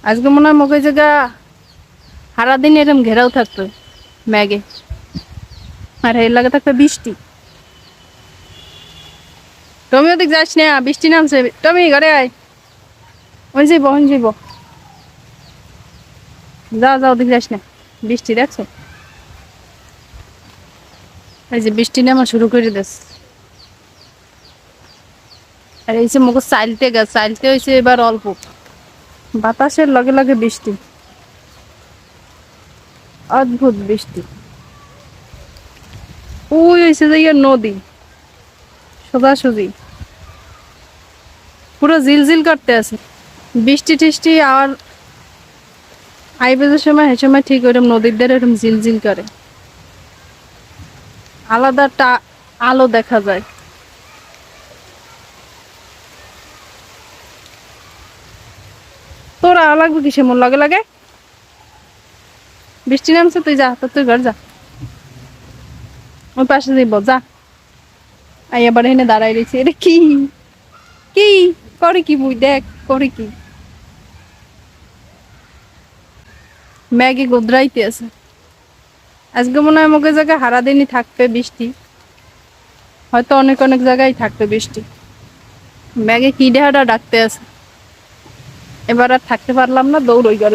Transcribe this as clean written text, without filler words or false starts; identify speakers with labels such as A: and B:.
A: আজকে মনে হয় মগে জায়গা সারাদিন এরম ঘেরাও থাকতো ম্যাগে, আর এর লাগে থাকতো বৃষ্টি। তুমি ওদিক যাস না, বৃষ্টি নামছে। তুমি ঘরে আয়, ওই যাইব ওই যাইব, যাও যাও, ওদিক যাস না, বৃষ্টি দেখছো? এই যে বৃষ্টি নামা শুরু করে দিস। আর এই যে মগো চাইলতে গেছে, চাইলতে হয়েছে এবার অল্প, বাতাসের লগে লগে বৃষ্টি, অদ্ভুত বৃষ্টি। ওই হয়েছে যে ইয়ে নদী, সোজাসুজি পুরো জিলজিল করতে আছে। বৃষ্টি টিষ্টি আর আইবে যে সময়, সে সময় ঠিক ওরকম নদীর ধারে ওরকম জিলজিল করে, আলাদা আলো দেখা যায়। তোর আলো লাগবে কিসে মন লাগে লাগে? বৃষ্টি নামছে, তুই যা, তুই ঘর যা, ওই পাশে যাইব যা। আই আবার এনে দাঁড়াই রয়েছে, এটা কি কি করে, কি বুই দেখ করে কি, ম্যাগি গোদরাইতে আছে। আজকে মনে হয় আমাকে জায়গায় সারাদিনই থাকবে বৃষ্টি, হয়তো অনেক অনেক জায়গায় থাকবে বৃষ্টি। ম্যাগে কি ডেহাটা ডাকতে আছে, এবার আর থাকতে পারলাম না, দৌড়ই গেল।